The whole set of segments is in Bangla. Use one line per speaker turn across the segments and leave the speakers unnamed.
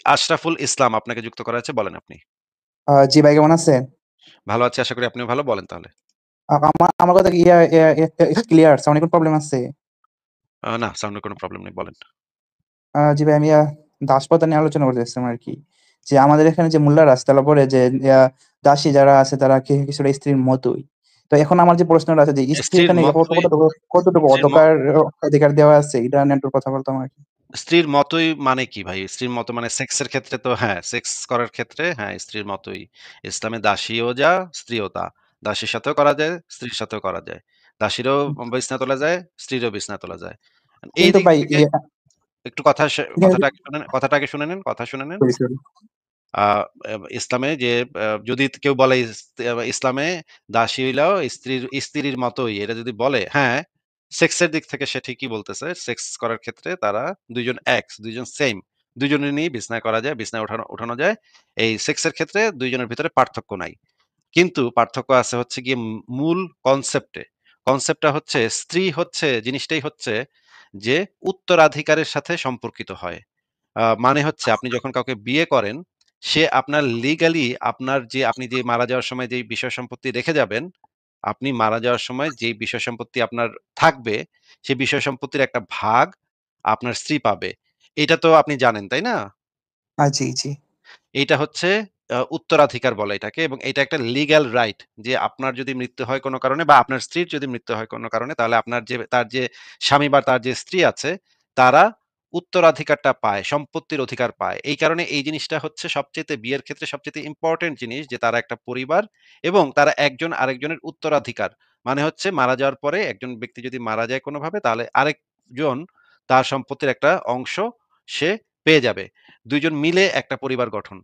আশরাফুল ইসলাম আপনাকে যুক্ত করা হয়েছে। বলেন আপনি।
জি ভাই, কেমন আছেন?
ভালো আছি, আশা করি আপনিও ভালো। বলেন তাহলে।
আমার আমার কথা কি ক্লিয়ার? সাউন্ডে কোনো প্রবলেম আছে?
না, সাউন্ডের কোনো প্রবলেম নেই। বলেন।
জি ভাই, আমি দাসপ্রথা নিয়ে আলোচনা করতে চাচ্ছিলাম আরকি। যে আমাদের এখানে যে মোল্লারা আছে তারা বলে যে দাসী যারা আছে তারা কিছুটা স্ত্রীর মতোই। তো এখন আমার যে প্রশ্নটা আছে যে স্ত্রী
স্ত্রীর
এখানে
মতোই
কতটুকু
স্ত্রীর ম
অধিকার দেওয়া আছে এটা নিয়ে একটু কথা বলতাম আরকি।
স্ত্রীর মতোই মানে কি ভাই? স্ত্রীর মতো মানে সেক্সের ক্ষেত্রে তো হ্যাঁ, সেক্স করার ক্ষেত্রে হ্যাঁ, স্ত্রীর মতোই। ইসলামে দাসীও যা, স্ত্রীও তা। দাসীর সাথেও করা যায়, স্ত্রীর সাথেও করা যায়। দাসীরও বিছানায় তোলা যায়, স্ত্রীরও বিছানায় তোলা যায়। এই
কিন্তু
দিক
ভাই
থেকে একটু
এখানে
কথাটা আগে শুনে নেন, কথা শুনে নেন।
Sorry, sorry.
আ ইসলামে যে যদি কেউ বলে ইসলামে দাসী হইলেও স্ত্রীর মতোই এটা যদি বলে, হ্যাঁ, সেক্সের দিক থেকে সে ঠিকই বলতেছে। সেক্স করার ক্ষেত্রে তারা ২ জন ২ জন সেইম। ২ জনের নিয়েই বিছানায় করা যায়, বিছানায় উঠানো যায়। এই সেক্সের ক্ষেত্রে ২ জনের ভিতরে পার্থক্য নাই। কিন্তু পার্থক্য আছে হচ্ছে গিয়ে মূল কনসেপ্টে। কনসেপ্টটা হচ্ছে স্ত্রী হচ্ছে জিনিসটাই হচ্ছে যে উত্তরাধিকারের সাথে সম্পর্কিত হয়। মানে হচ্ছে আপনি যখন কাউকে বিয়ে করেন, সে আপনার লিগালি আপনি যে মারা যাওয়ার সময় যেই বিষয় সম্পত্তি রেখে যাবেন, আপনি মারা যাওয়ার সময় যেই বিষয় সম্পত্তি আপনার থাকবে, সেই বিষয় সম্পত্তির একটা ভাগ আপনার স্ত্রী পাবে। এটা তো আপনি জানেন, তাই না?
জি, জি।
এইটা হচ্ছে উত্তরাধিকার বলে এটাকে এবং এটা একটা লিগ্যাল রাইট যে আপনার যদি মৃত্যু হয় কোনো কারণে বা আপনার স্ত্রীর যদি মৃত্যু হয় কোনো কারণে তাহলে তার যে স্বামী বা তার যে স্ত্রী আছে তারা উত্তরাধিকারটা পায়, সম্পত্তির অধিকার পায়। এই কারণে এই জিনিসটা হচ্ছে সবচাইতে বিয়ের ক্ষেত্রে সবচাইতে ইম্পোর্টেন্ট জিনিস যে তারা একটা পরিবার এবং তারা একজন আরেকজনের উত্তরাধিকার। মানে হচ্ছে মারা যাওয়ার পরে একজন ব্যক্তি যদি মারা যায় কোনোভাবে তাহলে আরেকজন তার সম্পত্তির একটা অংশ সে পেয়ে যাবে। ২ জন মিলে একটা পরিবার গঠন।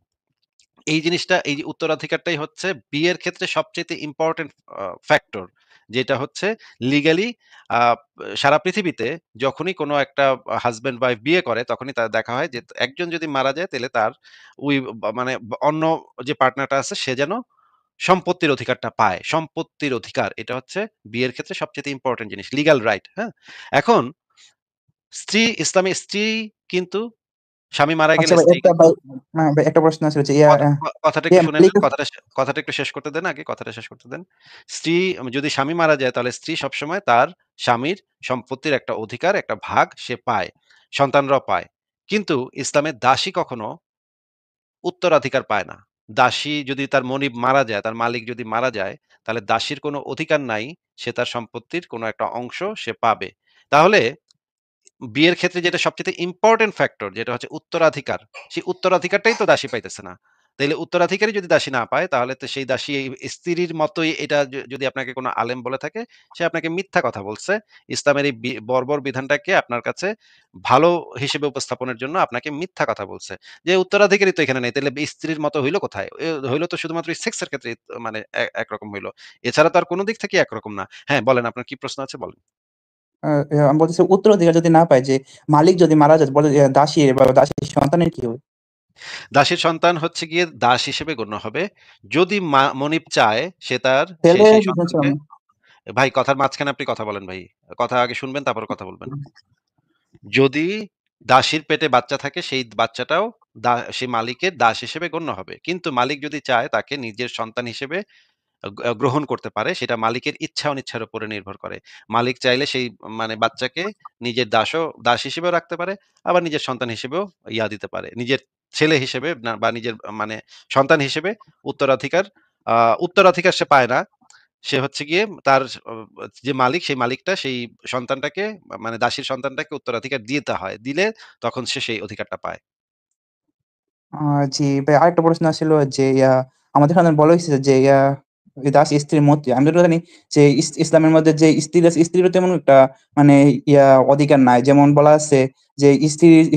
এই জিনিসটা এই যে উত্তরাধিকারটাই হচ্ছে বিয়ের ক্ষেত্রে সবচাইতে ইম্পোর্টেন্ট ফ্যাক্টর। যেটা হচ্ছে লিগ্যালি আ সারা পৃথিবীতে যখনই কোনো একটা হাসব্যান্ড ওয়াইফ বিয়ে করে তখনই দেখা হয় যে একজন যদি মারা যায় তাহলে তার ওই মানে অন্য যে পার্টনারটা আছে সে যেন সম্পত্তির অধিকারটা পায়। সম্পত্তির অধিকার এটা হচ্ছে বিয়ের ক্ষেত্রে সবচাইতে ইম্পোর্টেন্ট জিনিস। লিগ্যাল রাইট, হ্যাঁ? এখন ইসলামে স্ত্রী কিন্তু স্বামী মারা
আচ্ছা
গেলে
ভাই,
স্ত্রী কিন্তু
ভাই একটা প্রশ্ন আছে হচ্ছে
কথা কথাটা একটু শুনে
মালিক।
নেন। কথাটা একটু শেষ করতে দেন আগে। কথাটা শেষ করতে দেন। স্ত্রী যদি স্বামী মারা যায় তাহলে স্ত্রী সবসময় তার স্বামীর সম্পত্তির একটা অধিকার, একটা ভাগ সে পায়। সন্তানরাও পায়। কিন্তু ইসলামে দাসী কখনো উত্তরাধিকার পায় না। দাসী যদি তার মনিব মারা যায়, তার মালিক যদি মারা যায়, তাহলে দাসীর কোনো অধিকার নাই। সে তার সম্পত্তির কোনো একটা অংশ সে পাবে। তাহলে বিয়ের ক্ষেত্রে যেটা সবচাইতে ইম্পোর্টেন্ট ফ্যাক্টর যেটা হচ্ছে উত্তরাধিকার। সেই উত্তরাধিকারটাই তো দাসী পাইতেছে না। তাইলে উত্তরাধিকারী যদি দাসী না পায় তাহলে তো সেই দাসী এই স্ত্রীর মতোই এটা যদি আপনাকে কোনো আলেম বলে থাকে, সে আপনাকে মিথ্যা কথা বলছে। ইসলামের এই বর্বর বিধানটাকে আপনার কাছে ভালো হিসেবে উপস্থাপনের জন্য আপনাকে মিথ্যা কথা বলছে। যে উত্তরাধিকারী তো এখানে নেই। তাইলে স্ত্রীর মতো হইল কোথায়? হইল তো শুধুমাত্র সেক্সের ক্ষেত্রে মানে একরকম হইল। এছাড়া তো আর কোন দিক থেকেই একরকম না। হ্যাঁ, বলেন আপনার কি প্রশ্ন আছে বলেন।
আমি বলতেছি উত্তরাধিকার যদি না পায়, যে মালিক যদি মারা যায় বলে দাসী বা দাসীর সন্তানের কি হবে?
দাসীর সন্তান হচ্ছে গিয়ে দাস হিসেবে গণ্য হবে। যদি মনিব চায় সে
তাহলে
সেই
শুনছিলাম
সন্তানকে
না।
ভাই কথার মাঝখানে আপনি কথা বলেন ভাই। কথা আগে শুনবেন তারপর কথা বলবেন। যদি দাসীর পেটে বাচ্চা থাকে সেই বাচ্চাটাও সেই মালিকের দাস হিসেবে গণ্য হবে। কিন্তু মালিক যদি চায় তাকে নিজের সন্তান হিসেবে গ্রহণ করতে পারে সেটা মালিকের ইচ্ছা অনিচ্ছার উপরে নির্ভর করে। মালিক চাইলে সেই মানে বাচ্চাকে নিজের দাস হিসেবেও রাখতে পারে, আবার নিজের সন্তান হিসেবেও দিতে পারে। নিজের ছেলে হিসেবে না বা নিজের মানে সন্তান হিসেবে উত্তরাধিকার আ উত্তরাধিকার সে পায় না। সে হচ্ছে গিয়ে তার যে মালিক সেই মালিকটা সেই সন্তানটাকে মানে দাসীর সন্তানটাকে উত্তরাধিকার দিতে হয়। দিলে তখন সে সেই অধিকারটা পায়।
আ জি ভাই, আরেকটা প্রশ্ন ছিল যে আমাদের এখানে বলা হইছে যে এই দাস স্ত্রীর মতই। আমি যতটা জানি যে ইসলামের মধ্যে যে স্ত্রী আছে, স্ত্রীরও তেমন একটা মানে অধিকার নাই। যেমন বলা আছে যে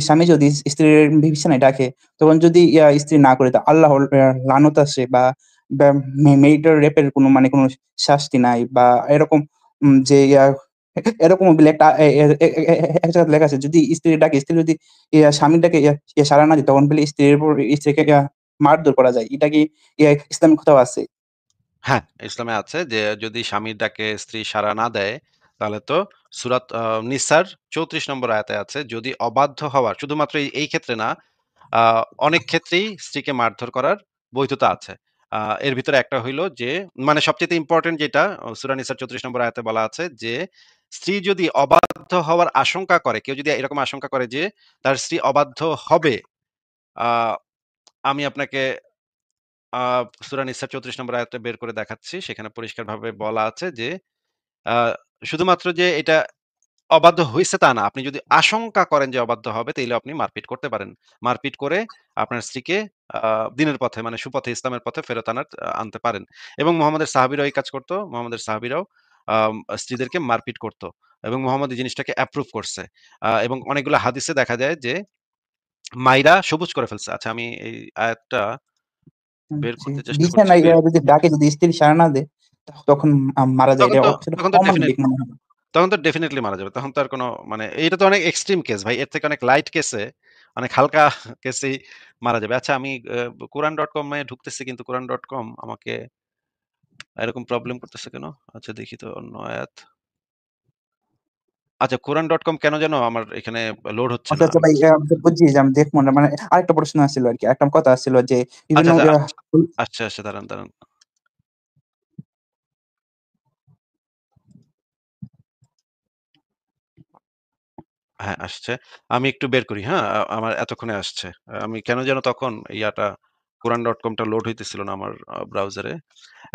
স্বামী যদি স্ত্রীর বিছানায় ডাকে, তখন যদি স্ত্রী না করে, তো আল্লাহর লানত আসে বা বা মেরিটাল রেপের কোনো শাস্তি নাই বা এরকম, যে এরকম বিলে একটা এক জায়গায় লেখা আছে, যদি স্ত্রী ডাকে, স্ত্রী যদি স্বামীটাকে সাড়া না দিত, তখন বলে স্ত্রীর উপর স্ত্রীকে মারধর করা যায়। এটা কি ইসলামিক কোথাও আছে?
হ্যাঁ, ইসলামে আছে যে যদি স্বামীর ডাকে স্ত্রী সাড়া না দেয়, তাহলে তো সূরাত নিসার ৩৪ নম্বর আয়াতে আছে যদি অবাধ্য হওয়ার শুধুমাত্র এই ক্ষেত্রে না, আ অনেক ক্ষেত্রেই স্ত্রীকে মারধর করার বৈধতা আছে। আ এর ভিতরে একটা হইলো যে মানে সবচাইতে ইম্পোর্টেন্ট যেটা সূরা নিসার 34 নম্বর আয়াতে বলা আছে যে, স্ত্রী যদি অবাধ্য হওয়ার আশঙ্কা করে, কেউ যদি এরকম আশঙ্কা করে যে তার স্ত্রী অবাধ্য হবে, আ আমি আপনাকে আ সূরা নিসার 34 নম্বর আয়াতটা বের করে দেখাচ্ছি। সেখানে পরিষ্কারভাবে বলা আছে যে, আ শুধুমাত্র যে এটা অবাধ্য হইছে তা না। আপনি যদি আশঙ্কা করেন যে অবাধ্য হবে, তাইলে আপনি মারপিট করতে পারেন। মারপিট করে আপনার স্ত্রীকে আ দিনের পথে মানে সুপথে ইসলামের পথে ফেরত আনতে পারেন। এবং মুহাম্মদের সাহাবীরাও এই কাজ করত। মুহাম্মদের সাহাবীরাও স্ত্রীদেরকে মারপিট করত। এবং মুহাম্মদ এই জিনিসটাকে অ্যাপ্রুভ করছে। এবং অনেকগুলো হাদিসে দেখা যায় যে মাইরা সবুজ করে ফেলছে। আচ্ছা আমি এই আয়াতটা বের
জি,
করতে চেষ্টা করছি।
বিছানায় যদি ডাকে যদি স্ত্রী সাড়া না দেয়, তখন মারা যায়।
তখন
এটা
তো
সেটা
তখন তো
কমন
ডেফিনিট
দিক মনে হয়।
তখন তো ডেফিনিটলি মারা যাবে। তখন তো আর কোন মানে এটা তো অনেক এক্সট্রিম কেস ভাই। এর থেকে অনেক লাইট কেসে, অনেক হালকা কেসেই মারা যাবে। আচ্ছা আমি quran.com এ ঢুকতেছি কিন্তু quran.com আমাকে এরকম প্রবলেম করতেছে কেন? আচ্ছা দেখি তো অন্য আয়াত। আচ্ছা quran.com কেন যেন আমার এখানে লোড হচ্ছে
আচ্ছা,
না।
আচ্ছা ভাই বুঝছি যে আমি দেখবো না। মানে আরেকটা প্রশ্ন আছিল আরকি। একটা কথা আছিল যে বিভিন্ন
আচ্ছা, আচ্ছা আসছে, দাঁড়ান, দাঁড়ান। হ্যাঁ, আসছে। আমি একটু বের করি, হ্যাঁ? আমার এতক্ষণে আসছে। আমি কেন যেন তখন quran.com টা লোড হইতেছিল না আমার ব্রাউজারে।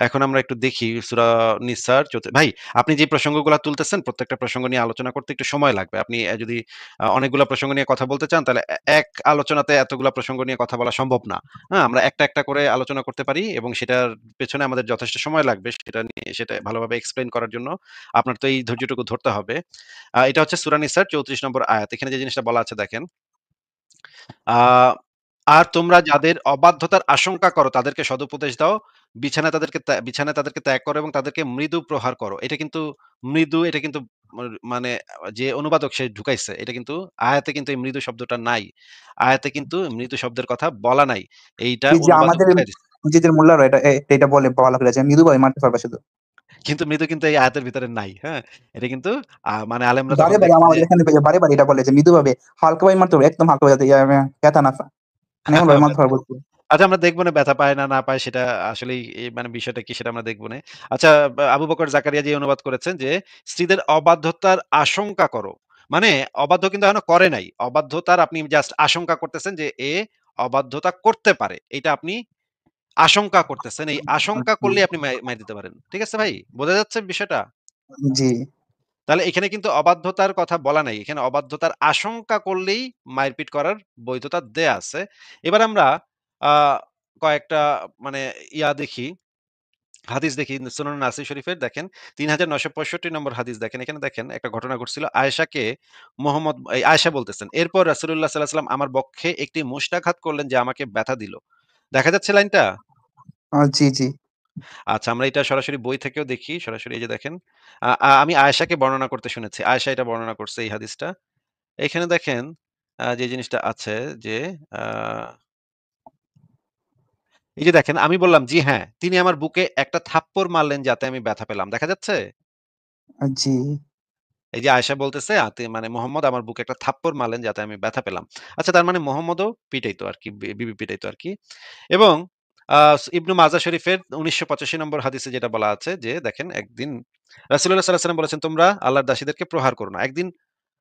এখন আমরা একটু দেখি সূরা নিসার ভাই, আপনি যে প্রসঙ্গগুলা তুলতেছেন প্রত্যেকটা প্রসঙ্গ নিয়ে আলোচনা করতে একটু সময় লাগবে। আপনি যদি অনেকগুলা প্রসঙ্গ নিয়ে কথা বলতে চান তাহলে এক আলোচনাতে এতগুলা প্রসঙ্গ নিয়ে কথা বলা সম্ভব না। হ্যাঁ? আমরা একটা, একটা করে আলোচনা করতে পারি এবং সেটার পেছনে আমাদের যথেষ্ট সময় লাগবে সেটা ভালোভাবে এক্সপ্লেইন করার জন্য আপনার তো এই ধৈর্যটুকু ধরতে হবে। এটা হচ্ছে সূরা নিসার 34 নম্বর আয়াত। এখানে যে জিনিসটা বলা আছে দেখেন। আ আর তোমরা যাদের অবাধ্যতার আশঙ্কা করো তাদেরকে সদুপদেশ দাও। বিছানায় তাদেরকে ত্যাগ করো এবং তাদেরকে মৃদু প্রহার করো। এটা কিন্তু মৃদু এটা কিন্তু মানে যে অনুবাদক সে ঢুকাইছে এটা কিন্তু আয়াতে কিন্তু এই মৃদু শব্দটা নাই। আয়াতে কিন্তু মৃদু শব্দের কথা বলা নাই। এইটা
এই যে
অনুবাদক
আমাদের
ঢুকাই দিছে।
নিজেদের মোল্লারা এটা বলে বলা হয়েছে মৃদুভাবে মারতে পারবা শুধু।
কিন্তু মৃদু কিন্তু এই আয়াতের ভিতরে নাই। হ্যাঁ? এটা কিন্তু মানে আলেমরা
বারে,
তখন
বারে
দেখছে যে
আমাদের এখানে বারে, বারে এটা বলে যে মৃদুভাবে হালকাভাবে মারতে হবে। একদম হালকা যাতে ক্যাতা না মানে এমনভাবে মারতে পারবো।
আচ্ছা আমরা দেখব না ব্যথা পায় না, না পায় সেটা আসলেই মানে বিষয়টা কি সেটা আমরা দেখব না। আচ্ছা আবু বকর জাকারিয়া যে অনুবাদ করেছেন যে, "স্ত্রীদের অবাধ্যতার আশঙ্কা করো।" মানে অবাধ্য কিন্তু এখনো করে নাই। অবাধ্যতার আপনি জাস্ট আশঙ্কা করতেছেন যে এ অবাধ্যতা করতে পারে। এইটা আপনি আশঙ্কা করতেছেন। এই আশঙ্কা করলেই আপনি মাইর দিতে পারেন। ঠিক আছে ভাই? বোঝা যাচ্ছে বিষয়টা?
জি,
তাহলে এখানে কিন্তু অবাধ্যতার কথা বলা নাই। এখানে অবাধ্যতার আশঙ্কা করলেই মারপিট করার বৈধতা দেয়া আছে। এবার আমরা আ কয়েকটা মানে দেখি, হাদিস দেখি সুনান নাসাই শরীফের দেখেন ৩৯৬৫ নম্বর হাদিস দেখেন। এখানে দেখেন একটা ঘটনা ঘটছিল। আয়েশাকে আয়েশা বলতেছেন, "এরপর রাসূলুল্লাহ সাল্লাল্লাহু আলাইহি ওয়াসাল্লাম আমার বক্ষে একটি মুষ্টাঘাত করলেন যে আমাকে ব্যথা দিল।" দেখা যাচ্ছে লাইনটা?
জি, জি।
আচ্ছা আমরা এটা সরাসরি বই থেকেও দেখি। সরাসরি এই যে দেখেন। আ আ আমি আয়েশাকে বর্ণনা করতে শুনেছি। আয়েশা এটা বর্ণনা করছে এই হাদিসটা। এখানে দেখেন যে জিনিসটা আছে যে আ এই যে দেখেন আমি বললাম, "জি হ্যাঁ, তিনি আমার বুকে একটা থাপ্পড় মারলেন যাতে আমি ব্যথা পেলাম।" দেখা যাচ্ছে?
জি।
এই যে আয়েশা বলতেছে মানে মোহাম্মদ আমার বুকে একটা থাপ্পড় মারলেন যাতে আমি ব্যথা পেলাম। আচ্ছা তার মানে মোহাম্মদও পিটাইতো আরকি। বিবি পিটাইতো আরকি। এবং ইবনু মাজাহ শরীফের ১৯৮৫ নম্বর হাদিসে যেটা বলা আছে যে দেখেন একদিন রাসূলুল্লাহ সাল্লাল্লাহু আলাইহি ওয়াসাল্লাম বলেছেন, "তোমরা আল্লাহর দাসীদেরকে প্রহার করো না।" একদিন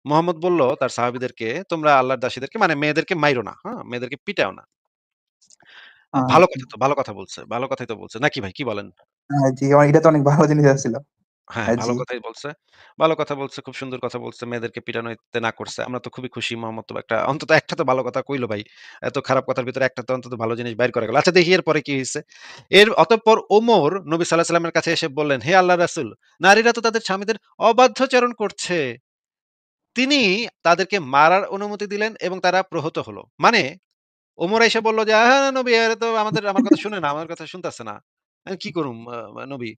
মোহাম্মদ বলল তার সাহাবীদেরকে, "তোমরা আল্লাহর দাসীদেরকে মানে মেয়েদেরকে মাইরো না। হ্যাঁ? মেয়েদেরকে পিটাও না।" ভালো
জি।
কথা তো, ভালো কথা বলছে। ভালো কথাই তো বলছে। নাকি ভাই কি বলেন?
জি, এটা তো অনেক ভালো জিনিস ছিল।
হ্যাঁ, ভালো
জি।
কথাই বলছে। ভালো কথা বলছে, খুব সুন্দর কথা বলছে। মেয়েদেরকে পিটানোতে না করছে। আমরা তো খুবই খুশি মোহাম্মদ তো অন্তত একটা তো ভালো কথা কইলো ভাই। এত খারাপ কথার ভিতরে একটা তো অন্তত ভালো জিনিস বাইর করা গেল। আচ্ছা দেখি এরপরে কি হইছে? অতঃপর ওমর নবী সাল্লাল্লাহু আলাইহি ওয়াসাল্লামের কাছে এসে বললেন, "হে আল্লাহর রাসূল, নারীরা তো তাদের স্বামীদের অবাধ্যচারণ করছে।" তিনি তাদেরকে মারার অনুমতি দিলেন এবং তারা প্রহত হলো। মানে ওমর আইসা বলল যে, "হ্যাঁ, নবী এরা তো আমার কথা শুনে না, আমার কথা শুনতেছে না। আমি কি করুম নবী?"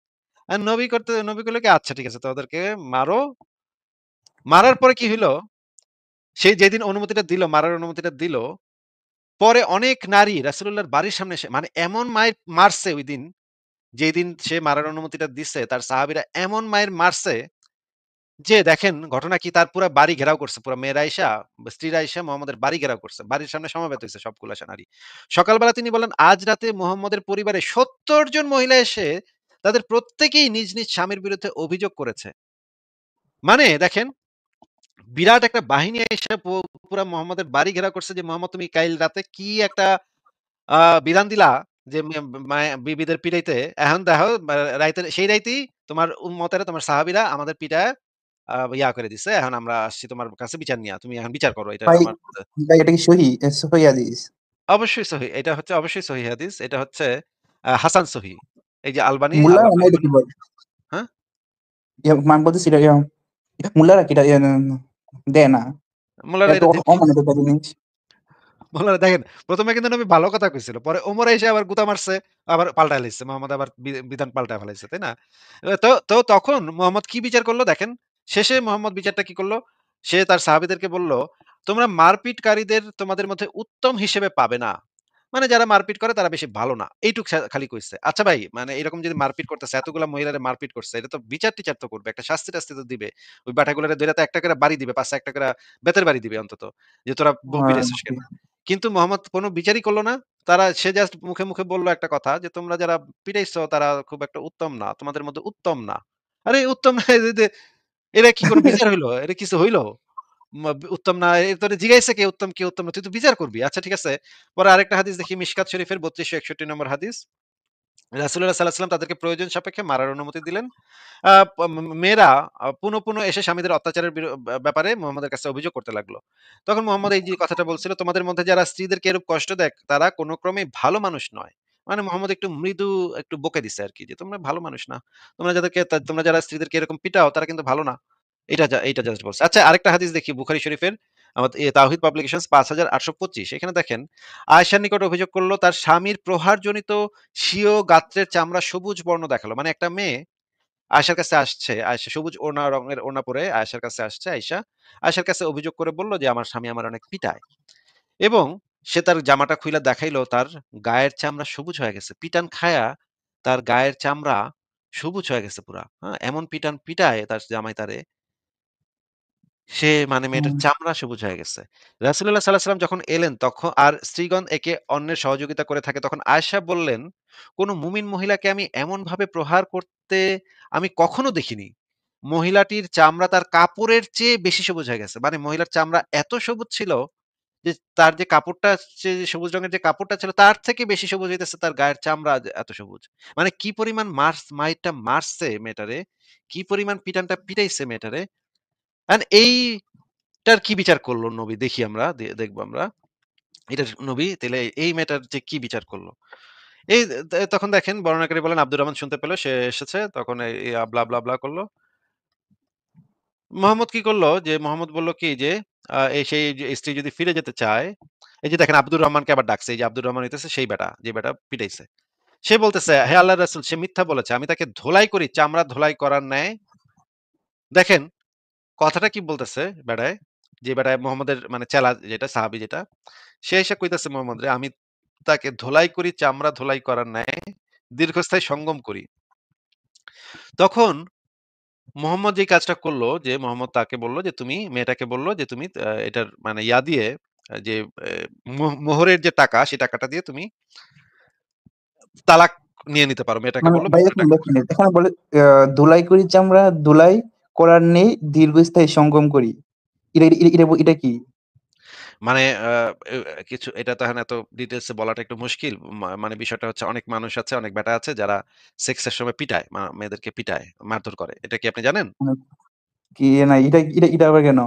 নবী কইল কি, "আচ্ছা ঠিক আছে তো ওদেরকে মারো।" মারার পরে কি হইল? সে যেদিন অনুমতিটা দিল, মারার অনুমতিটা দিল, পরে অনেক নারী রাসূলুল্লাহর বাড়ির সামনে এসে মানে এমন মাইর মারছে ঐদিন, যেদিন সে মারার অনুমতিটা দিছে, তার সাহাবীরা এমন মাইর মারছে, যে দেখেন ঘটনা কি তার পুরা বাড়ি ঘেরাও করছে। পুরা মেয়েরা আইসা, স্ত্রীরা আইসা মোহাম্মদের বাড়ি ঘেরাও করছে। বাড়ির সামনে সমবেত হইছে সবগুলা নারী। সকালবেলা তিনি বললেন, "আজ রাতে মোহাম্মদের পরিবারে ৭০ জন মহিলা এসে তাদের প্রত্যেকেই নিজ, নিজ স্বামীর বিরুদ্ধে অভিযোগ করেছে।" মানে দেখেন বিরাট একটা বাহিনী এসে পুরা মোহাম্মদের বাড়ি ঘেরাও করছে যে, "মোহাম্মদ তুমি কাইল রাতে কি একটা আ বিধান দিলা যে বিবিদের পিটাইতে। এখন দেখো রাইতের সেই রাইতেই তোমার উম্মতেরা তোমার সাহাবীরা আমাদের পিটায় ইয়া করে দিছে। এখন আমরা আসছি তোমার কাছে বিচার নিয়া। তুমি এখন বিচার করো। এটা
ভাই,
আমার
ভাই এটা কি সহিহ হাদিস?
অবশ্যই সহিহ। এটা হচ্ছে অবশ্যই সহিহ হাদিস। এটা হচ্ছে হাসান সহিহ। এই যে আলবানী
মুল্লারা
আল্লামা
না এটা কি
আলবানী
বলে?
হ্যাঁ?
মানে বলতেছি এটা মুল্লারা কি এটা দেয় না?
মোল্লারা
এত
এটা দিবে।
অমানবিক একটা জিনিস।
মোল্লারা দেখেন ১ম এ কিন্তু নবী ভালো কথা কইছিল। পরে ওমর এসে আবার গুতা মারছে, আবার পাল্টায় লাইছে। মোহাম্মদ আবার বিধান পাল্টায় ফেলাইছে, তাই না? তো তখন মোহাম্মদ কি বিচার করল দেখেন। শেষে মোহাম্মদ বিচারটা কি করল? সে তার সাহাবীদেরকে বলল, "তোমরা মারপিটকারীদের তোমাদের মধ্যে উত্তম হিসেবে পাবে না। মানে যারা মারপিট করে তারা বেশি ভালো না।" এইটুক খালি কইছে। আচ্ছা ভাই, মানে এরকম যদি মারপিট করতেছে, এতগুলা মহিলারে মারপিট করছে, এটা তো বিচার-টিচার তো করবে। একটা শাস্তি-টাস্তি তো দিবে। ওই ব্যাটাগুলোরে ধইরা তো একটা করে বাড়ি দিবে, ৫-৬ টা করে বেতের বাড়ি দিবে অন্তত। যে তোরা বউ পিটাইছিস কেন? কিন্তু মোহাম্মদ কোন বিচারই করল না। সে জাস্ট মুখে, মুখে বলল একটা কথা যে, "তোমরা যারা পিটাইছো তারা খুব একটা উত্তম না। তোমাদের মধ্যে উত্তম না।" আরে উত্তম না এরা কি কোন বিচার হইল? এটা কিছু হইল? উত্তম না তোরে জিজ্ঞাইছে কে উত্তম, কে উত্তম না? তুই তো বিচার করবি। আচ্ছা ঠিক আছে। পরে আরেকটা হাদিস দেখি মিশকাত শরীফের ৩২৬১ নম্বর হাদিস। রাসূলুল্লাহ সাল্লাল্লাহু আলাইহি ওয়াসাল্লাম তাদেরকে প্রয়োজন সাপেক্ষে মারার অনুমতি দিলেন। আ প মেয়েরা পুনঃ, পুনঃ এসে স্বামীদের অত্যাচারের ব্যাপারে মুহাম্মদের কাছে অভিযোগ করতে লাগলো। তখন মুহাম্মদ এই যে কথাটা বলছিল, "তোমাদের মধ্যে যারা স্ত্রীদেরকে এরূপ কষ্ট দেয়, তারা কোন ক্রমেই ভালো মানুষ নয়।" মানে মুহাম্মদ একটু মৃদু একটু বকে দিছে আরকি যে, "তোমরা ভালো মানুষ না। তোমরা যারা স্ত্রীদেরকে এরকম পিটাও, তারা কিন্তু ভালো না।" এইটা জাস্ট বলছে। আচ্ছা আরেকটা হাদিস দেখি বুখারী শরীফের তাওহীদ পাবলিকেশনস ৫৮২৫ এখানে দেখেন, আয়েশার নিকট অভিযোগ করল তার স্বামীর প্রহারজনিত স্বীয় গাত্রের চামড়া সবুজ বর্ণ দেখালো। মানে একটা মেয়ে আয়েশার কাছে আসছে। আয়েশা সবুজ রঙের ওড়না পরে আয়েশার কাছে আসছে আয়েশা। আয়েশার কাছে অভিযোগ করে বলল যে, "আমার স্বামী আমার অনেক পিটায়।" এবং সে তার জামাটা খুইলা দেখাইলো তার গায়ের চামড়া সবুজ হয়ে গেছে। পিটান খায়া তার গায়ের চামড়া সবুজ হয়ে গেছে পুরা। হ্যাঁ? এমন পিটান পিটায় তার জামাই তারে সে মানে মেয়েটার
হুম,
চামড়া সবুজ হয়ে গেছে। রাসূলুল্লাহ সাল্লাল্লাহু আলাইহি ওয়াসাল্লাম যখন এলেন আর স্ত্রীগণ একে অন্যের সহযোগিতা করে থাকে তখন আয়েশা বললেন, "কোন মুমিন মহিলাকে আমি এমনভাবে প্রহার করতে আমি কখনো দেখিনি। মহিলাটির চামড়া তার কাপড়ের চেয়ে বেশি সবুজ হয়ে গেছে।" মানে মহিলার চামড়া এত সবুজ ছিল যে তার যে কাপড়টা যে সবুজ রঙের যে কাপড়টা ছিল তার থেকে বেশি সবুজ হইতেছে তার গায়ের চামড়া এত সবুজ। মানে কি পরিমাণ মাইরটা মারছে মেয়েটারে, কি পরিমাণ পিটানটা পিটাইছে মেয়েটারে। এইটার কি বিচার করল নবী দেখি আমরা দেখবো আমরা। এটার নবী তাইলে এই মেয়েটার যে কি বিচার করল। এই তখন দেখেন বর্ণনাকারী বলেন আব্দুর রহমান শুনতে পেল সে এসেছে তখন এই ব্লা, ব্লা, ব্লা করল। মোহাম্মদ কি করল যে মোহাম্মদ বলল কি যে সেই যে স্ত্রী যদি ফিরে যেতে চায়, এই যে দেখেন আব্দুর রহমানকে আবার ডাকছে। এই যে আব্দুর রহমান হইতেছে সেই বেটা, যে বেটা পিটাইছে। সে বলতেছে, "হে আল্লাহর রাসূল সে মিথ্যা বলেছে। আমি তাকে ধোলাই করি চামড়া ধোলাই করার ন্যায়।" দেখেন কথাটা কি বলতেছে বেড়ায়, যে বেড়ায় মোহাম্মদের মানে চেলা যেটা সাহাবী যেটা, সে এসে কইতেছে মোহাম্মদরে, "আমি তাকে ধোলাই করি চামড়া ধোলাই করার ন্যায়, দীর্ঘস্থায়ী সঙ্গম করি।" তখন মোহাম্মদ যেই কাজটা করল যে মোহাম্মদ তাকে বলল যে তুমি মেয়েটাকে বলল যে তুমি এটার মানে ইয়া দিয়ে যে এ মোহরের যে টাকা সেই টাকাটা দিয়ে তুমি তালাক নিয়ে নিতে পারো। মেয়েটাকে
মানে
বলল
ভাই
মোহরের
এখন
টাকা
এক মিনিট। এখানে বলে ধুলাই করি চামড়া ধুলাই করার নেই দীর্ঘস্থায়ী সঙ্গম করি। এটা কি?
মানে এ কিছু এটা তো এখন এত ডিটেইলস এ বলাটা একটু মুশকিল। মানে বিষয়টা হচ্ছে অনেক মানুষ আছে, অনেক বেটা আছে যারা সেক্স এর সময় পিটায়, মেয়েদেরকে পিটায়, মারধর করে। এটা কি আপনি জানেন?
মানে কি না এটা আবার কেন?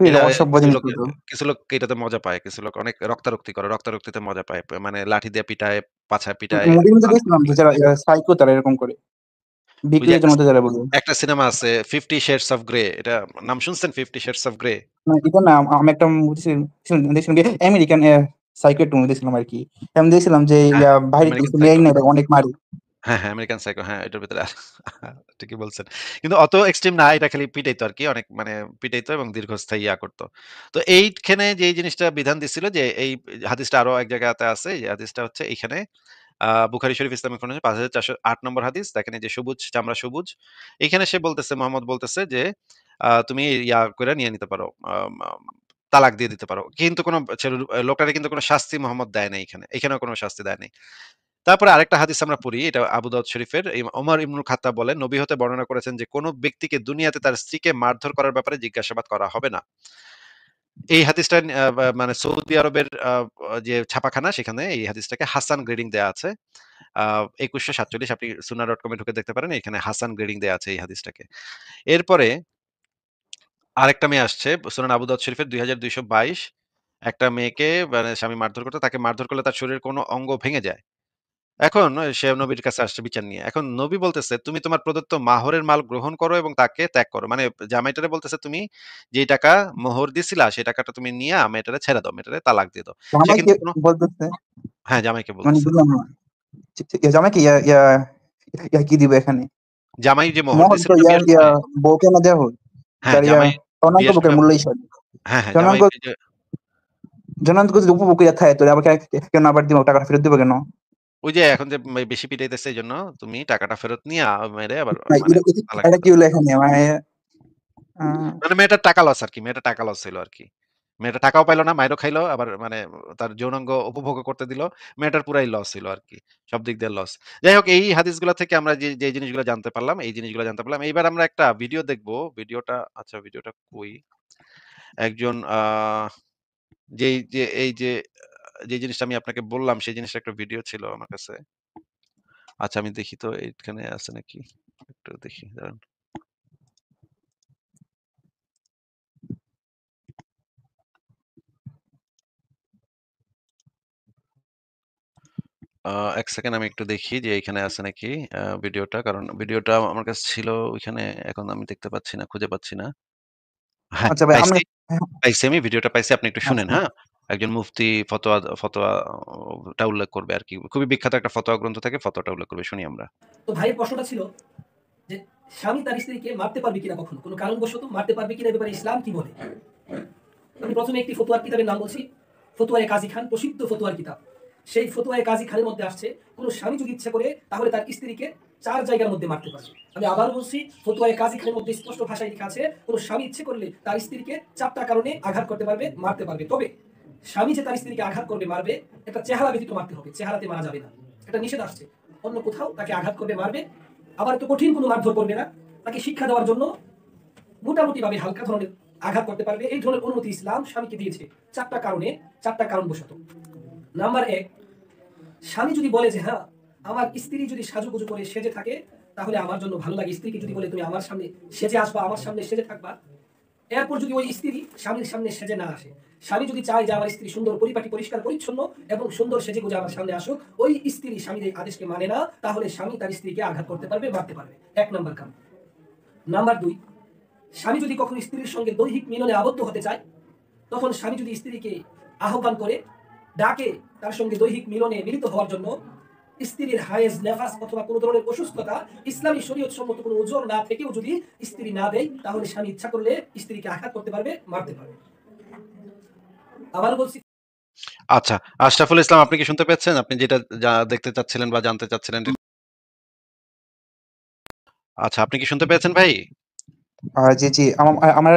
এটা
এটা
অসভ্য
কিছু
জিনিস
লোক
তো।
কিছু লোক এটাতে মজা পায়। কিছু লোক অনেক রক্তারক্তি করে। রক্তারক্তিতে মজা পায়। মানে লাঠি দিয়ে পিটায়, পাছায় পিটায়,
মুভির মধ্যে
পা
দেখছিলাম যে যারা সাইকো তারা এরকম করে।
ওই যে
বিক্রির জন্য যারা বলে।
একটা সিনেমা আছে 'ফিফটি শেডস অফ গ্রে' এটা নাম শুনছেন 'ফিফটি শেডস অফ গ্রে'?
না এটা না আমি একটা মুভি দেখছিলাম যে আমেরিকান সাইকো একটা মুভি দেখছিলাম আরকি। আমি দেখছিলাম যে
হ্যাঁ,
বাইরে
আমেরিকান
মেয়ে
সাইকো।
না অনেক মারে।
হ্যাঁ, হ্যাঁ, আমেরিকান সাইকো হ্যাঁ, এটার ভেতরে ঠিকই বলছেন। কিন্তু অত এক্সট্রিম না, এটা খালি পিটাইতো আরকি। অনেক মানে পিটাইতো এবং দীর্ঘস্থায়ী করত। তো এইখানে যে জিনিসটা বিধান দিছিল যে এই হাদিসটা আরো এক জায়গাতে আছে। এই হাদিসটা হচ্ছে এইখানে বুখারী শরীফ ইসলামিক ফাউন্ডেশন ৫,৪০৮ নম্বর হাদিস। দেখেন এই যে সবুজ, চামড়া সবুজ। এখানে সে বলতেছে, মোহাম্মদ বলতেছে যে, তুমি ইয়া কইরা নিয়ে নিতে পারো। আম আম তালাক দিয়ে দিতে পারো। কিন্তু কোন লোকটারে কিন্তু কোন শাস্তি মোহাম্মদ দেয় নাই এখানে। এখানেও কোন শাস্তি দেয় নাই। তারপরে আরেকটা হাদিস আমরা পড়ি। এটা আবু দাউদ শরীফের। ওমর ইবনুল খাত্তাব বলেন, নবী হতে বর্ণনা করেছেন যে, কোন ব্যক্তিকে দুনিয়াতে তার স্ত্রীকে মারধর করার ব্যাপারে জিজ্ঞাসাবাদ করা হবে না। এই হাদিসটা মানে সৌদি আরবের যে ছাপাখানা, সেখানে এই হাদিসটাকে হাসান গ্রেডিং দেয়া আছে। ২১৪৭ আপনি সুন্নাহ.কম এ ঢুকে দেখতে পারেন। এখানে হাসান গ্রেডিং দেয়া আছে এই হাদিসটাকে। এরপরে আরেকটা মেয়ে আসছে সুনান আবু দাউদ শরীফের ২২২২। একটা মেয়েকে মানে স্বামী মারধর করতো। তাকে মারধর করলে তার শরীরের কোন অঙ্গ ভেঙে যায়। এখন সে নবীর কাছে আসছে বিচার নিয়ে। এখন নবী বলতেছে, "তুমি তোমার প্রদত্ত মাহরের মাল গ্রহণ করো এবং তাকে ত্যাগ করো।" মানে জামাইটারে বলতেছে, "তুমি যেই টাকা মোহর দিছিলা, সেই টাকাটা তুমি নিয়া মেয়েটারে ছেড়ে দাও। মেয়েটারে তালাক দিয়ে দাও।" সে
জামাইকে
কিন্তু কোন
বলতেছে
হ্যাঁ, জামাইকে
মানে
বলতেছে।
বুঝলাম না। জামাইকে কি দিবে এখানে?
জামাই যে মোহর
মোহর
দিছিল
তো
না বিয়ের
ইয়া
সময়,
বউকে না দেয়া হয়।
হ্যাঁ,
তার
জামাই
স্বর্ণাঙ্গ
বিয়ের
বুকের
সময়
মূল্য হিসাবে।
হ্যাঁ, হ্যাঁ, জামাই
স্বর্ণাঙ্গ
এই যে
স্বর্ণাঙ্গ যদি উপভোগ কইরা থাকে তাহলে আমাকে কেন আবার দিব টাকাটা ফেরত দিব কেন?
ওই যে এখন যে বেশি পিটাইতেছে এইজন্য তুমি টাকাটা ফেরত নিয়া মেয়েরে আবার
ভাই
মানে
এটা
তালাক
এটা
দিয়ে
কি
দাও।
হলো এখানে? মানে আ
মানে মেয়েটার টাকা লস আরকি। মেয়েটার টাকা লস হইলো আরকি। মেয়েটা টাকাও পাইলো না, মাইরও খাইলো, আবার মানে তার যৌনাঙ্গ উপভোগও করতে দিল। মেয়েটার পুরাই লস হইলো আরকি। সব দিক দিয়ে লস। যাই হোক, এই হাদিসগুলা থেকে আমরা যে জিনিসগুলো জানতে পারলাম, এই জিনিসগুলো জানতে পারলাম। এইবার আমরা একটা ভিডিও দেখব। ভিডিওটা আচ্ছা ভিডিওটা কই? একজন যেই যে এই যে যে জিনিসটা আমি আপনাকে বললাম, সেই জিনিসটা একটা ভিডিও ছিল আমার কাছে। আচ্ছা আমি দেখি তো এইখানে আছে নাকি? একটু দেখি দাঁড়ান। ১ সেকেন্ড আমি একটু দেখি যে এইখানে আছে নাকি ভিডিওটা। কারণ ভিডিওটা আমার কাছে ছিল ওইখানে। এখন আমি দেখতে পাচ্ছি না, খুঁজে পাচ্ছি না। হ্যাঁ,
আচ্ছা ভাই আমরা
পাইছি, পাইছি আমি ভিডিওটা পাইছি। আপনি একটু শুনেন,
আচ্ছা।
হ্যাঁ? একজন মুফতি ফতোয়াটা উল্লেখ করবে আরকি। খুবই বিখ্যাত একটা ফতোয়া গ্রন্থ থেকে ফতোয়াটা উল্লেখ করবে। শুনি আমরা।
তো ভাইয়ের প্রশ্নটা ছিল যে স্বামী তার স্ত্রীকে মারতে পারবে কিনা কখনো কোনো কারণবশত মারতে পারবে কিনা এ ব্যাপারে ইসলাম কি বলে। আমি প্রথমে একটি ফতুয়ার কিতাবের নাম বলছি, ফতুয়ায়ে কাজী খান, প্রসিদ্ধ ফতুয়ার কিতাব। সেই ফতুয়ায়ে কাজী খানের মধ্যে আসছে কোনো স্বামী যদি ইচ্ছা করে তাহলে তার স্ত্রীকে ৪ জায়গার মধ্যে মারতে পারবে। আমি আবার বলছি, ফতুয়ায়ে কাজী খানের মধ্যে স্পষ্ট ভাষায় লেখা আছে কোনো স্বামী ইচ্ছে করলে তার স্ত্রীকে ৪টা কারণে আঘাত করতে পারবে, মারতে পারবে। তবে স্বামী যে তার স্ত্রীকে আঘাত করবে, মারবে, একটা চেহারা ব্যতীত মারতে হবে, চেহারাতে মারা যাবে না, এটা নিষেধ আসছে। অন্য কোথাও তাকে আঘাত করবে, মারবে, আবার তো কঠিন কোনো মারধর করবে না, তাকে শিক্ষা দেওয়ার জন্য মোটামুটি ভাবে হালকা ধরনের আঘাত করতে পারবে, এই ধরনের অনুমতি ইসলাম স্বামীকে দিয়েছে 4টা কারণে, 4টা কারণবশত। নাম্বার 1, স্বামী যদি বলে যে হ্যাঁ আমার স্ত্রী যদি সাজুগুজু করে সেজে থাকে তাহলে আমার জন্য ভালো লাগে, স্ত্রীকে যদি বলে তুমি আমার সামনে সেজে আসবা, আমার সামনে সেজে থাকবা, এরপর যদি ওই স্ত্রী স্বামীর সামনে সেজে না আসে, স্বামী যদি চায় যে আমার স্ত্রী সুন্দর পরিপাটি পরিষ্কার পরিচ্ছন্ন এবং সুন্দর সেজে গুজে আমার সামনে আসুক, ওই স্ত্রী স্বামীর এই আদেশকে মানে না, তাহলে স্বামী তার স্ত্রীকে আঘাত করতে পারবে, মারতে পারবে। 1 নাম্বার কারণ। নাম্বার 2, স্বামী যদি কখনো স্ত্রীর সঙ্গে দৈহিক মিলনে আবদ্ধ হতে চায়, তখন স্বামী যদি স্ত্রীকে আহ্বান করে ডাকে তার সঙ্গে দৈহিক মিলনে মিলিত হওয়ার জন্য, স্ত্রীর হায়েজ, নেফাস অথবা কোনো ধরনের অসুস্থতা ইসলামী শরীয়ত সম্মত কোনো ওজোর না থেকেও যদি স্ত্রী না দেয়, তাহলে স্বামী ইচ্ছা করলে স্ত্রীকে আঘাত করতে পারবে, মারতে পারবে। আবার বলছি,
আচ্ছা, আশরাফুল ইসলাম আপনি কি শুনতে পেয়েছেন? আপনি যেটা দেখতে চাচ্ছিলেন বা জানতে চাচ্ছিলেন? আচ্ছা, আপনি কি শুনতে পেয়েছেন ভাই?
জি, জি। আমার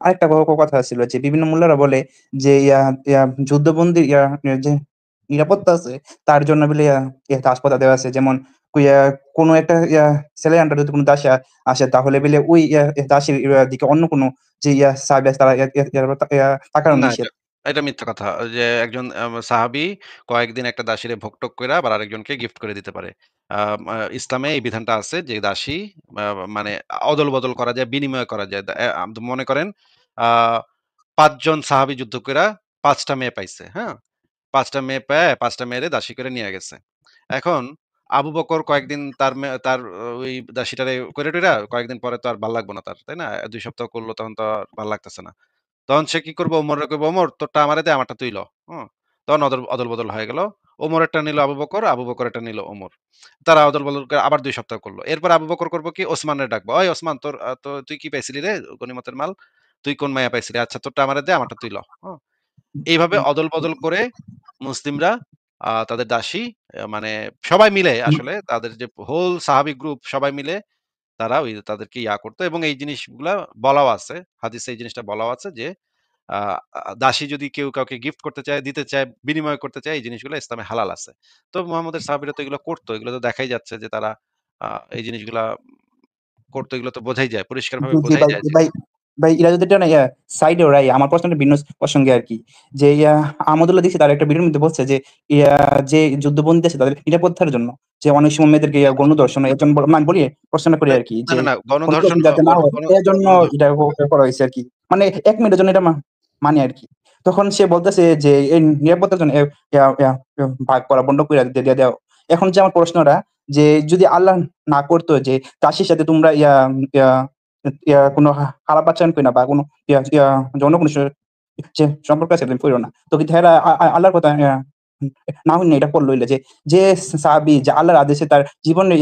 আরেকটা কথা ছিল যে বিভিন্ন মোল্লারা বলে যে ইয়া যুদ্ধবন্দীর যে নিরাপত্তা আছে তার জন্য বলে দাসপ্রথা দেওয়া আছে। যেমন ইয়া কোনো একটা ছেলের আন্ডারে যদি কোনো দাসী আসে তাহলে বলে ওই দাসীর দিকে অন্য কোনো যে সাহাবী আছে তারা তাকানো
না,
নিষেধ।
এটা মিথ্যা কথা। ওই যে একজন সাহাবী কয়েকদিন একটা দাসীরে ভোগ-টোগ কইরা আবার আরেকজনকে গিফট করে দিতে পারে। ইসলামে এই বিধানটা আছে যে দাসী আ মানে অদল-বদল করা যায়, বিনিময় করা যায়। দা অ্যা আম মনে করেন আ ৫ জন সাহাবী যুদ্ধ কইরা ৫ টা মেয়ে পাইছে, হ্যাঁ? ৫ টা মেয়ে পেয়ে ৫ টা মেয়েরে দাসী করে নিয়ে গেছে। এখন আবু বকর কয়েকদিন তার ওই দাসীটারে কইরা-টইরা কয়েকদিন পরে তো আর ভাল লাগবো না তার, তাই না? ২ সপ্তাহ করল তখন তো আর ভাল লাগতেছে না। তখন সে কি করবে? ওমরে কইবে, "ওমর তোরটা আমারে দে, আমারটা তুই ল।" হুম? তখন অদল-বদল হয়ে গেল। ওমরেরটা নিল আবু বকর, আবু বকরেরটা নিল ওমর। তারা অদল-বদল করে আবার ২ সপ্তাহ করল। এরপর আবু বকর করব কি? ওসমানের ডাকবো। "ওই ওসমান তোর তুই কি পাইছিলি রে গনিমতের মাল? তুই কোন মাইয়া পাইছিলি? আচ্ছা তোরটা আমারে দে, আমারটা তুই ল।" হুম? এইভাবে অদল-বদল করে মুসলিমরা তাদের দাসী মানে সবাই মিলে আসলে তাদের যে হোল সাহাবী গ্রুপ সবাই মিলে তারা তাদেরকে করত এবং এই জিনিসগুলা বলাও আছে। হাদিসে এই জিনিসটা বলাও আছে যে আ দাসী যদি কেউ কাউকে গিফট করতে চায়, দিতে চায়, বিনিময় করতে চায় এই জিনিসগুলো ইসলামে হালাল আছে। তো মুহাম্মদের সাহাবীরা তো এগুলো করত। এগুলো তো দেখাই যাচ্ছে যে তারা আ এই জিনিসগুলা করত। এগুলো তো বোঝাই যায়। পরিষ্কারভাবে
জি
বোঝাই
ভাই,
যায় যে
ভাই, ভাই এরা যদি এটা না সাইডে ওরাই আমার প্রশ্নটা ভিন্ন প্রসঙ্গে আরকি। যে আমাদুল্লাহ দেখছি তার একটা ভিডিওর মধ্যে বলছে যে ইয়া যে যুদ্ধবন্দী আছে তাদের নিরাপত্তার জন্য যে অনেক সময় মেয়েদেরকে গণধর্ষণ এর জন্য আমি বলি প্রশ্নটা করি
না,
আরকি
না,
যে
না, না গণধর্ষণ
গণধর্ষণ যাতে না হয়
গণ
এজন্য
গণধ
এটা করা হইছে আরকি। মানে ১ মিনিটের জন্য এটা মানি আরকি। তখন সে বলতেছে যে এই নিরাপত্তার জন্য ভাগ করা বন্ধ কইরা দিয়া দাও। এখন যে আমার প্রশ্নটা যে যদি আল্লাহ না করতো যে দাসীর সাথে তোমরা ইয়া কোনো খারাপ আচরণ কইরা বা কোনো যৌন কোনো যে সম্পর্ক আছে তুমি কইরো না। তো কিন্তু হেরা আল্লাহর কথা না হইলে এটা করল হইলে যে সাহাবী যে আল্লাহর আদেশে তার জীবনে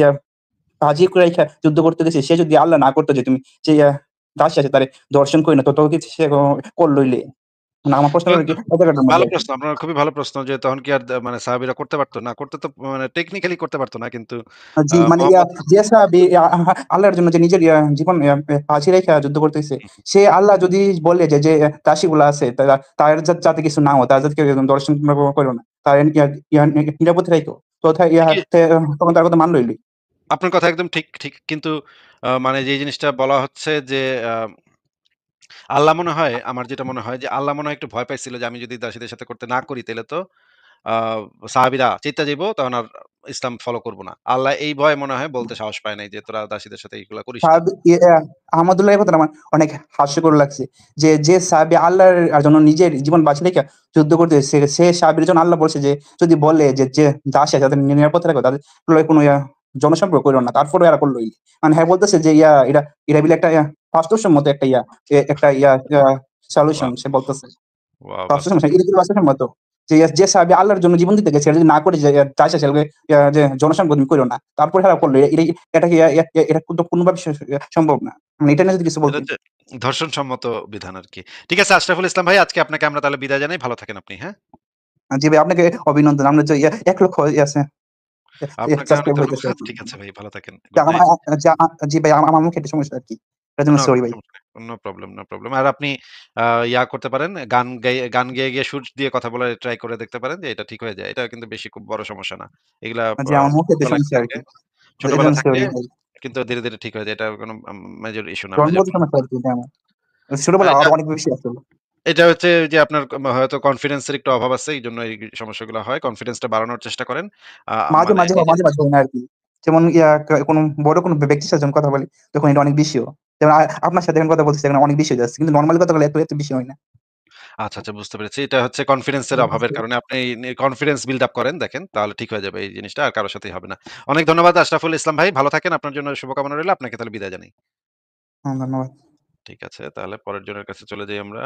বাজি করে রাইখা যুদ্ধ করতে গেছে সে যদি আল্লাহ না করতো যে তুমি যে দাসী আছে তারে দর্শন করি না তো কি সে করল হইলে? মানে আমার প্রশ্ন হলো
এটা
কি
তো
এই জায়গাটার মধ্যে
ভালো
আরকি।
প্রশ্ন। আপনার খুবই ভালো প্রশ্ন যে তখন কি আর মানে সাহাবীরা করতে পারত? না করতে তো মানে টেকনিক্যালি করতে পারত না। কিন্তু
জি, মানে
মোহাম্মদ
যে সাহাবী আল্লাহর জন্য যে নিজের জীবন বাজি রাইখা যুদ্ধ করতেছে,
হুম,
সে আল্লাহ যদি বলে যে দাসীগুলা আছে তার যাতে কিছু না হয়, তার যাতে কেউ দর্শন করো না। তার নিরাপদে রাইখো। তো
ঠিকই
তখন তার কথা মানলই।
আপনার কথা একদম ঠিক, ঠিক। কিন্তু মানে যে জিনিসটা বলা হচ্ছে যে আ আল্লাহ মনে হয় আমার যেটা মনে হয় যে আল্লাহ মনে হয় একটু ভয় পাইছিল যে আমি যদি দাসীদের সাথে করতে না করি তাইলে তো আ সাহাবীরা চেইত্তা যাইবো তখন আর ইসলাম ফলো করব না। আল্লাহ এই ভয়ে মনে হয় বলতে সাহস পায় নাই যে তোরা দাসীদের সাথে এগুলা করিস না।
আহমদুল্লাহ এর কথাটা আমার অনেক হাস্যকর লাগছে। যে সাহাবী আল্লাহর জন্য নিজের জীবন বাজি রেখে যুদ্ধ করতেছে, সে সাহাবীর জন্য আল্লাহ বলছে যদি বলে যে দাস আছে তাদের নিরাপত্তা রাখো, তাদের লগে কোনো জনসম্পর্ক কইরো না। তারপরেও এরা করলো। মানে হ্যাঁ বলতেছে যে এটা বলে একটা বাস্তবসম্মত একটা একটা সলিউশন
ওয়াও!
সে বলতেছে।
ওয়াও!
বাস্তবসম্মত এটা কি বাস্তবসম্মত? যে সাহাবী আল্লাহর জন্য জীবন দিতে গেছে, এটা যদি না করে যে দাস আছে যে জনসম্পর্ক তুমি কইরো না। তারপরে এরা করলো। এটা কি এটা কিন্তু কোনভাবে সম্ভব না। মানে এটা নিয়ে যদি কিছু
এটা
বলতেন।
হচ্ছে ধর্ষণসম্মত বিধান আরকি। ঠিক আছে আশরাফুল ইসলাম ভাই আজকে আপনাকে আমরা তাহলে বিদায় জানাই। ভালো থাকেন আপনি, হ্যাঁ?
জি ভাই আপনাকে অভিনন্দন। আমরা যে ১,০০,০০০ আছে
আপনাকে অনেক
সাবস্ক্রাইব হইতেছে
ধন্যবাদ।
আরকি।
ঠিক আছে ভাই ভালো থাকেন।
তা
গুড নাইট।
জি ভাই আমার মুখে একটু সমস্যা আরকি। এটার জন্য
না,
সরি
কোনো
ভাই।
সমস্যা নেই। No problem, no problem. আর আপনি আ করতে পারেন, গান গেয়ে সুর দিয়ে কথা বলার ট্রাই করে দেখতে পারেন যে এটা ঠিক হয়ে যায়। এটা কিন্তু বেশি খুব বড় সমস্যা না। এগুলা
জি আমার মুখে একটু
ছোটবেলায়
সমস্যা
থাকলে
আরকি।
ছোটবেলায়
এজন্য
থাকলে
সরি ভাই।
কিন্তু ধীরে, ধীরে ঠিক হয়ে যায়। এটা কোনো মেজর ইস্যু না ভাই।
জন্মগত
যেমন
সমস্যা আরকি এটা আমার। ছোটবেলায়
এটা
আরো অনেক বেশি আসলে।
এটা হচ্ছে যে আপনার হয়তো কনফিডেন্স এর একটু অভাব আছে। এইজন্য এই সমস্যাগুলো হয়। কনফিডেন্সটা বাড়ানোর চেষ্টা করেন।
মাঝে,
মানে
মাঝে
এই যে
মাঝে হয় না আরকি। যেমন কোনো বড় কোনো ব্যক্তির সাথে যখন কথা বলি তখন এটা অনেক বেশি হয়। যেমন আপনার সাথে এখন কথা বলতেছি এখন অনেক বেশি হয়ে যাচ্ছে। কিন্তু নরমালি কথা বলে এত বেশি হয় না।
আচ্ছা, আচ্ছা বুঝতে পেরেছি। এটা হচ্ছে কনফিডেন্স এর অভাবের কারণে আপনি কনফিডেন্স বিল্ড আপ করেন দেখেন তাহলে ঠিক হয়ে যাবে এই জিনিসটা আর কারো সাথেই হবে না। অনেক ধন্যবাদ আশরাফুল ইসলাম ভাই। ভালো থাকেন। আপনার জন্য শুভকামনা রইলো। আপনাকে তাহলে বিদায় জানাই।
ধন্যবাদ।
ঠিক আছে। তাহলে পরের জনের কাছে চলে যাই আমরা।